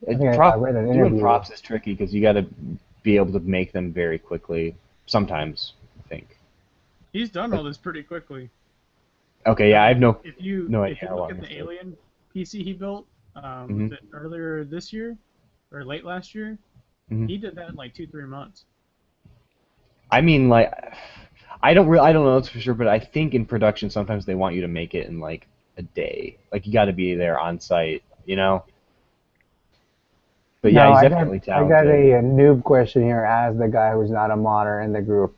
I think I read an Doing interview. props is tricky because you got to be able to make them very quickly. Sometimes, I think. He's done all this pretty quickly. Okay, yeah, I have no. If you No if idea you how look long at this the took. Alien PC he built Mhm. earlier this year or late last year, Mhm. he did that in like 2-3 months. I mean, like, I don't know this for sure, but I think in production sometimes they want you to make it in like a day. Like you got to be there on site, you know. But yeah, he's definitely I got talented. a noob question here as the guy who's not a modder in the group.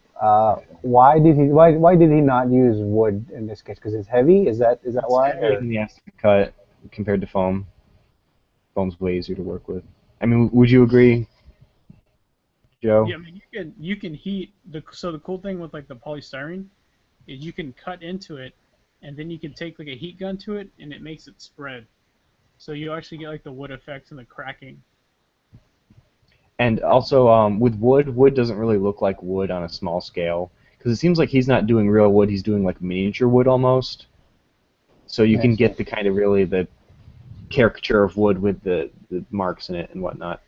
Why did he not use wood in this case? Because it's heavy. Is that why? It's heavier than the has to cut compared to foam. Foam's way easier to work with. I mean, would you agree, Joe? Yeah, I mean you can heat the cool thing with like the polystyrene is you can cut into it and then you can take like a heat gun to it and it makes it spread. So you actually get like the wood effects and the cracking. And also, with wood doesn't really look like wood on a small scale because it seems like he's not doing real wood; he's doing like miniature wood almost. So you can get the kind of really the caricature of wood with the marks in it and whatnot.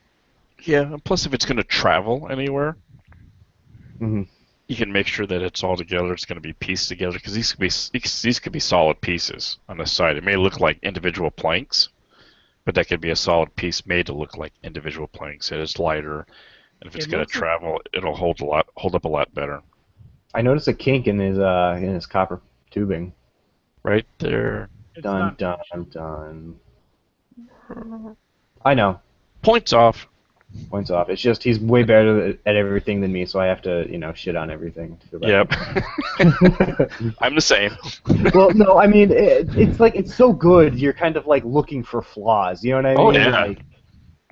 Yeah, and plus if it's going to travel anywhere, hmm you can make sure that it's all together. It's going to be pieced together because these could be solid pieces on the side. It may look like individual planks, but that could be a solid piece made to look like individual planks. It is lighter, and if it's It going to looks like- travel, it'll hold up a lot better. I noticed a kink in his copper tubing. Right there. It's Dun not dun dun. I know. Points off. Points off. It's just he's way better at everything than me, so I have to, shit on everything. To feel better. Yep. I'm the same. Well, no, I mean it's like it's so good. You're kind of like looking for flaws. You know what I mean? Oh, yeah. Like,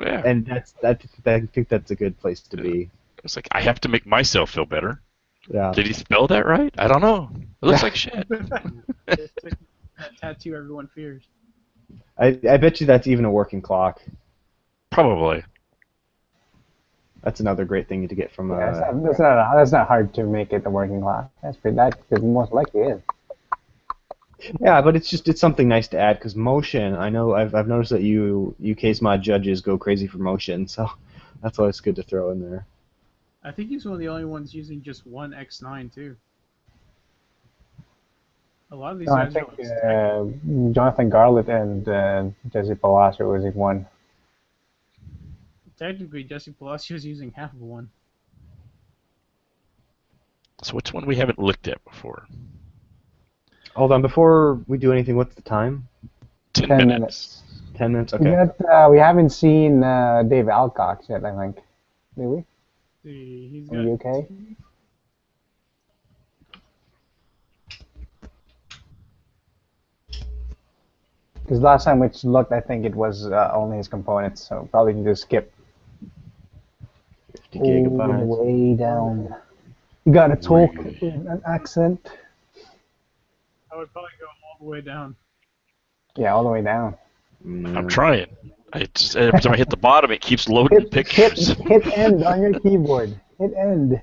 Yeah. and I think that's a good place to be. It's like I have to make myself feel better. Yeah. Did he spell that right? I don't know. It looks like shit. it's like that tattoo everyone fears. I bet you that's even a working clock. Probably. That's another great thing to get from. Yeah, that's not hard to make it the working class. That most likely is. Yeah, but it's something nice to add because motion. I know I've noticed that you case mod judges go crazy for motion, so that's why it's good to throw in there. I think he's one of the only ones using just one X9 too. A lot of these No, I guys think don't. Jonathan Garlett and Jesse Palacio was in one. Technically, Jesse Palacio's using half of one. So which one we haven't looked at before? Hold on, before we do anything, what's the time? 10 10 minutes. 10 minutes. We Okay. we haven't seen Dave Alcox yet. I think. Did we? He's In the UK. Because last time we looked, I think it was only his components, so probably can just skip 50 all the gigabytes. way down. You gotta talk with an accent. I would probably go all the way down. Yeah, all the way down. I'm trying. Every time I hit the bottom, it keeps loading pictures. Hit end on your keyboard. Hit end.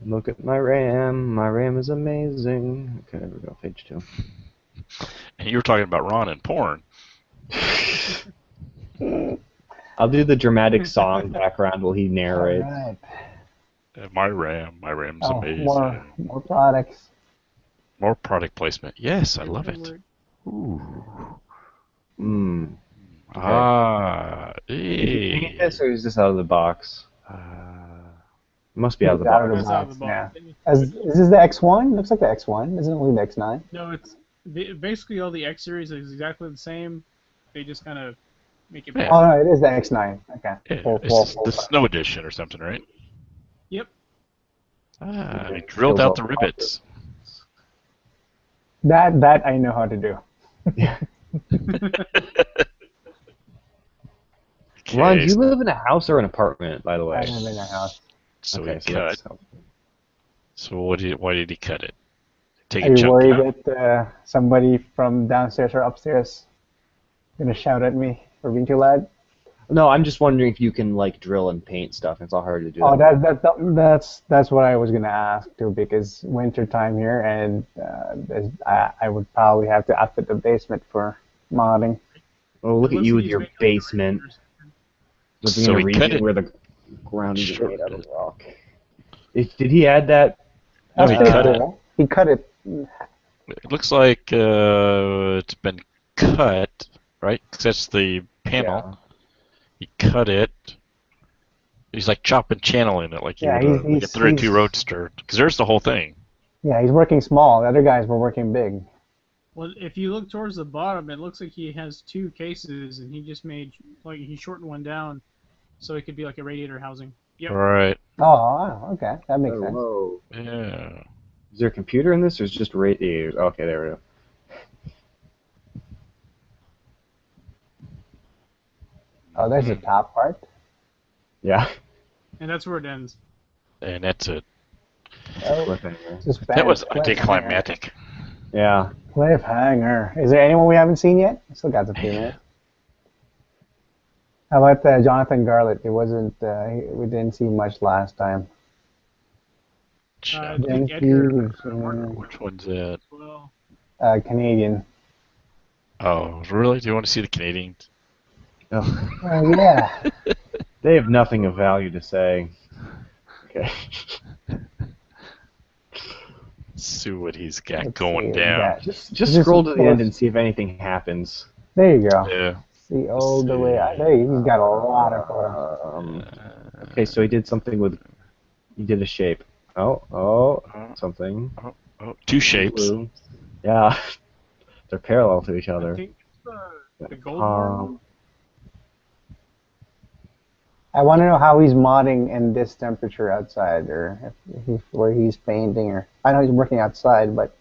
Look at my RAM. My RAM is amazing. Okay, there we go. Page 2. And you were talking about Ron and porn. I'll do the dramatic song background while he narrates. Alright. My RAM's Oh, amazing. more products. More product placement. Yes, I love it. Ooh. Mm. Ah. Did you Hey. get this, or is this out of the box? It must be out of the It's out of box. the It's out of the box, box. yeah. Is this the X1? Looks like the X1. Isn't it only the X9? No, it's basically all the X series is exactly the same. They just kind of make it Yeah. better. Oh no, it is the X9. Okay. Yeah, Full, it's full, just full the size. snow edition or something, right? Yep. Ah, we It drilled kills out all the the rivets. That I know how to do. Yeah. Ron, do Okay, you live in a house or an apartment, by the way? I live in a house. so Okay, he so cut. that's helpful. So why did he cut it? Take Are a you chunk worried out? that somebody from downstairs or upstairs gonna shout at me for being too loud? No, I'm just wondering if you can like drill and paint stuff. It's all hard to do. Oh, that. that's what I was gonna ask too, because winter time here, and I would probably have to outfit the basement for modding. Oh, look It at looks you like with he's your making, like, a basement, radiator system. living So in a he cut region it. where the ground isn't Sure made out of did. rock. Did he add that? No, That's he pretty cut it. cool. He cut it. It looks like it's been cut, right? 'Cause that's the panel. Yeah. He cut it. He's like chopping channel in it, like you Yeah, would like a 32 he's Roadster. Because there's the whole thing. yeah, he's working small. The other guys were working big. Well, if you look towards the bottom, it looks like he has two cases, and he just made, like, he shortened one down so it could be like a radiator housing. Yep. Right. Oh, wow, okay, that makes sense. Whoa. Yeah. Is there a computer in this, or is it just radiators? Okay, there we go. Oh, there's the top part. Yeah. And that's where it ends. And that's it. Oh, Cliffhanger. That was cliffhanger. anticlimactic. Yeah. Cliffhanger. Is there anyone we haven't seen yet? Still got a few minutes. How about Jonathan Garlett? It wasn't. We didn't see much last time. I Thank think Edgar you. Which one's that? well. Canadian. Oh, really? Do you want to see the Canadians? Oh, Oh yeah. they have nothing of value to say. Okay. See what he's got Let's going see, down. that- Just Just scroll to the force- end and see if anything happens. There you go. Yeah. See all the way out. There, he's got a lot of photos. Okay, so he did something with. He did a shape. Oh, something. Oh, two shapes. Blue. Yeah, they're parallel to each I other. think the gold one. I want to know how he's modding in this temperature outside, or where he's painting, or I know he's working outside, but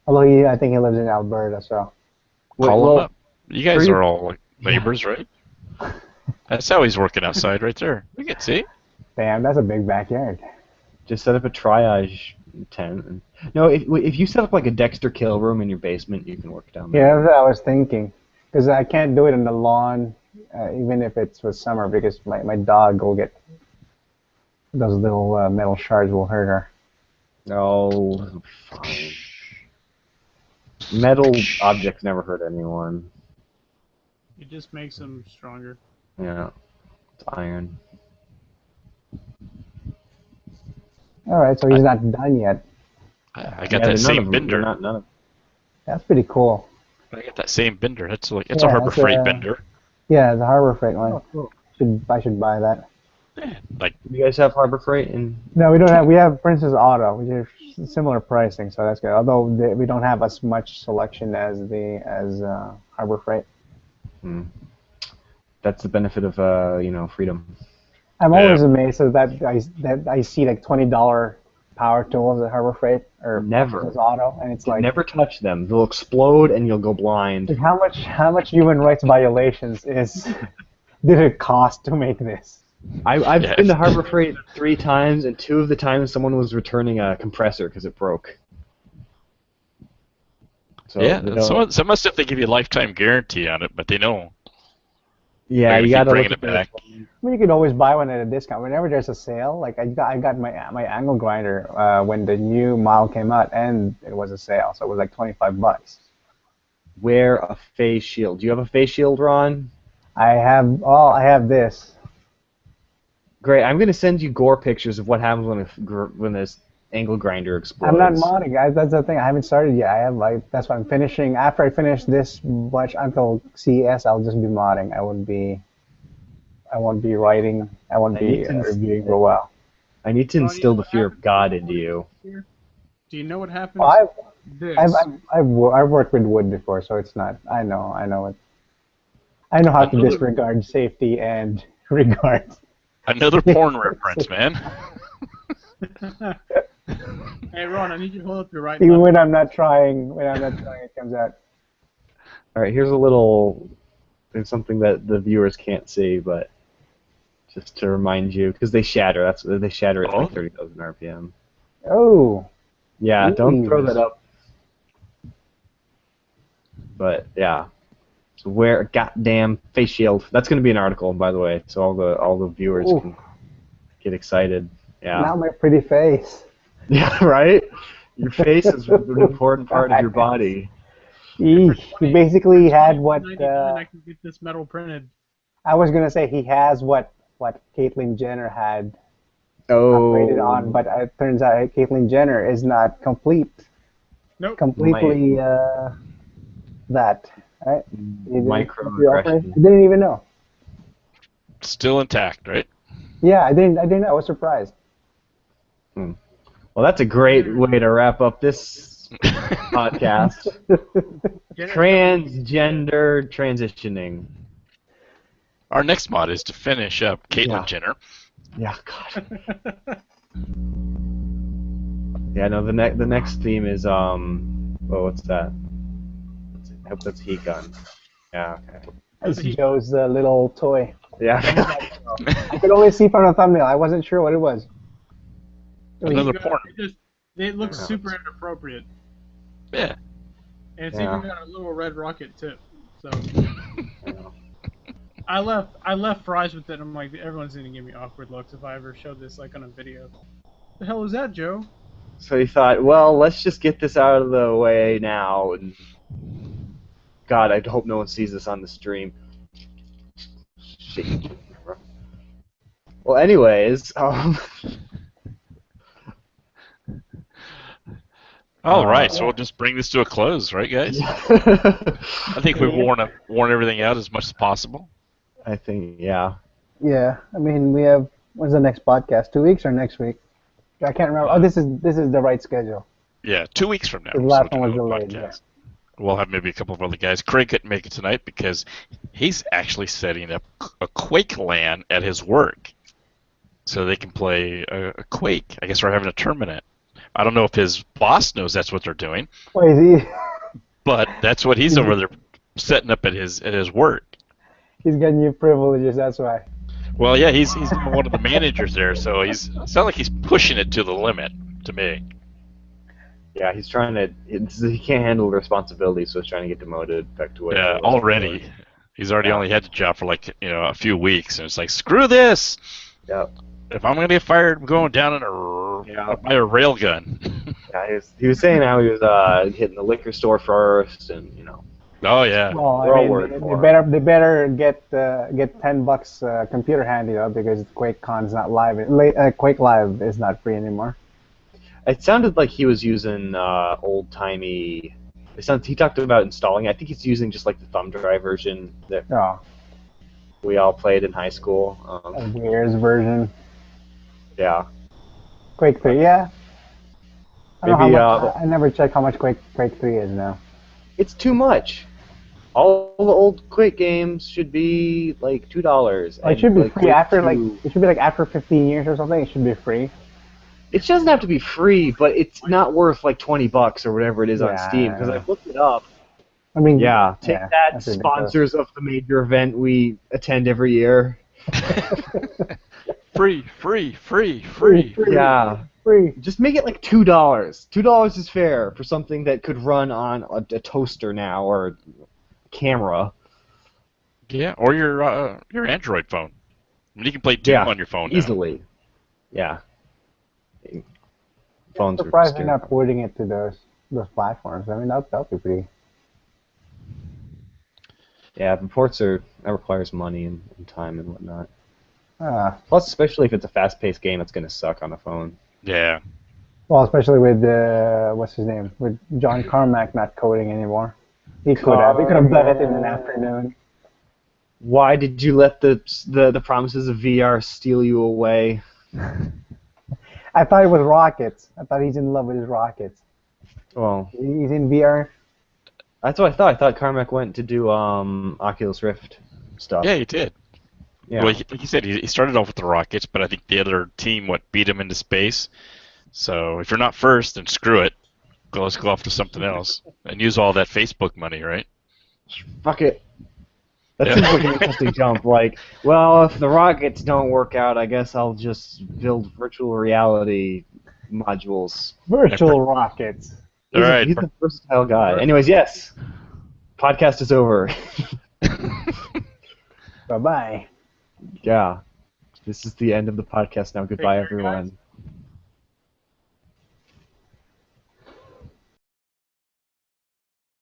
although I think he lives in Alberta, so Call him up. You guys pretty- are all like neighbors, right? That's how he's working outside right there. We can see. damn, that's a big backyard. Just set up a triage tent. No, if you set up like a Dexter kill room in your basement, you can work down there. Yeah, that's what I was thinking, because I can't do it in the lawn, even if it's for summer, because my dog will get those little metal shards will hurt her. No, fine. Metal objects never hurt anyone. It just makes them stronger. Yeah, it's iron. All right, so he's not done yet. I got Yeah, that none same of them- bender. None of That's pretty cool. I got that same bender. That's like it's Yeah, a Harbor that's Freight bender. Yeah, the Harbor Freight one. Oh, cool. I should buy that. Like You guys have Harbor Freight and No, we don't have. We have Princess Auto, which is similar pricing, so that's good. Although we don't have as much selection as Harbor Freight. that's the benefit of freedom. I'm Yeah. always amazed that I see like $20 power tools at Harbor Freight or Never. Princess Auto, and it's like Never touch them. They'll explode and you'll go blind. like, how much human rights violations did it cost to make this? I've Yeah. been to Harbor Freight 3 times, and 2 of the times someone was returning a compressor because it broke. So yeah, they don't- some stuff they give you a lifetime guarantee on it, but they know. yeah, Like, you keep gotta bringing look it at back. I mean, you could always buy one at a discount. Whenever there's a sale, like I got my angle grinder when the new model came out, and it was a sale, so it was like $25. Wear a face shield. Do you have a face shield, Ron? I have this. Great. I'm gonna send you gore pictures of what happens when this angle grinder explodes. I'm not modding, guys. That's the thing. I haven't started yet. That's what I'm finishing. After I finish this much until CES, I'll just be modding. I won't be writing. I won't be reviewing for a while. I need to instill the fear of God into you. Do you know what happens? Well, this. I've worked with wood before, so it's not. I know it. I know how to Another- disregard safety and regard. Another porn reference, man. Hey Ron, I need you to hold up your right Even button. when I'm not trying, it comes out. All right, here's a little. There's something that the viewers can't see, but just to remind you, because they shatter. They shatter at like 30,000 RPM. Oh, Yeah, don't throw Jesus. that up. But yeah, so wear a goddamn face shield. That's going to be an article, by the way, so all the viewers Ooh. can get excited. Yeah. Not my pretty face. Yeah, right. Your face is an important part of your body. He basically had what $29.99 I can get this metal printed. I was gonna say. He has what Caitlyn Jenner had Oh. upgraded on, but it turns out Caitlyn Jenner is not Nope. completely that. Right? Microaggression. I didn't even know. Still intact, right? Yeah, I didn't know. I was surprised. Well, that's a great way to wrap up this podcast. Transgender transitioning. Our next mod is to finish up Caitlyn Yeah. Jenner. Yeah, God. Yeah, no. The next theme is Oh, what's that? I hope that's heat gun. Yeah. Okay. It's Joe's little toy. Yeah. I could only see from the thumbnail. I wasn't sure what it was. Another porn. It looks super inappropriate. Yeah. And it's Yeah. even got a little red rocket tip. So I left fries with it. I'm like, everyone's gonna give me awkward looks if I ever showed this like on a video. The hell is that, Joe? So he thought, well, let's just get this out of the way now. And God, I hope no one sees this on the stream. Shit. Well, anyways, All right, so we'll just bring this to a close, right, guys? I think we've worn everything out as much as possible. I think, yeah. Yeah, I mean, we have. When's the next podcast? 2 weeks or next week? I can't remember. Oh, this is the right schedule. Yeah, 2 weeks from now. The last we'll one do was a delayed, podcast. We'll have maybe a couple of other guys. Craig couldn't make it tonight because he's actually setting up a Quake LAN at his work, so they can play a Quake. I guess we're having a tournament. I don't know if his boss knows that's what they're doing, Wait, is he? but that's what he's over there setting up at his work. He's getting new privileges. That's why. Well, yeah, he's one of the managers there, so it sounds like he's pushing it to the limit to me. Yeah, he's trying to. He can't handle the responsibility, so he's trying to get demoted back to what. Yeah, already. He's already only had the job for like a few weeks, and it's like, screw this. Yeah. If I'm gonna get fired, I'm going down in by a rail gun. Yeah, he was saying how he was hitting the liquor store first, and Oh yeah. Well, We're all I mean, worried they for better get $10 computer handy though, because QuakeCon's not live. Quake Live is not free anymore. It sounded like he was using old-timey. He talked about installing. I think he's using just like the thumb drive version that Oh, we all played in high school. a Gears version. Yeah. Quake 3, yeah. I don't know Maybe, how much, I never checked how much Quake 3 is now. It's too much. All the old Quake games should be like $2. It should be like, free Quake after 2 it should be like after 15 years or something. It should be free. It doesn't have to be free, but it's not worth like $20 or whatever it is on Steam, because I've looked it up. I mean, Yeah, take that, that's ridiculous. sponsors of the major event we attend every year. Free. Yeah, Free. just make it like $2. $2 is fair for something that could run on a toaster now or a camera. Yeah, or your Android phone. I mean, you can play Doom on your phone now. Easily. Yeah. Phones I'm surprised are they're not porting it to those platforms. I mean, that'll be pretty. Yeah, the ports that requires money and time and whatnot. Plus, Especially if it's a fast-paced game, it's gonna suck on a phone. Yeah. well, especially with what's his name, with John Carmack not coding anymore. He could have done it in an afternoon. Why did you let the promises of VR steal you away? I thought it was rockets. I thought he's in love with his rockets. Well, He's in VR. that's what I thought. I thought Carmack went to do Oculus Rift. stuff. Yeah, he did. Yeah. Well, like you said, he started off with the rockets, but I think the other team beat him into space. So if you're not first, then screw it. Let's go off to something else and use all that Facebook money, right? Fuck it. That Yeah. seems like an interesting jump. Like, well, if the rockets don't work out, I guess I'll just build virtual reality modules. Virtual rockets. All right. He's a versatile guy. Anyways, yes. Podcast is over. Bye-bye. Yeah. This is the end of the podcast now. Goodbye, Take care, guys. everyone.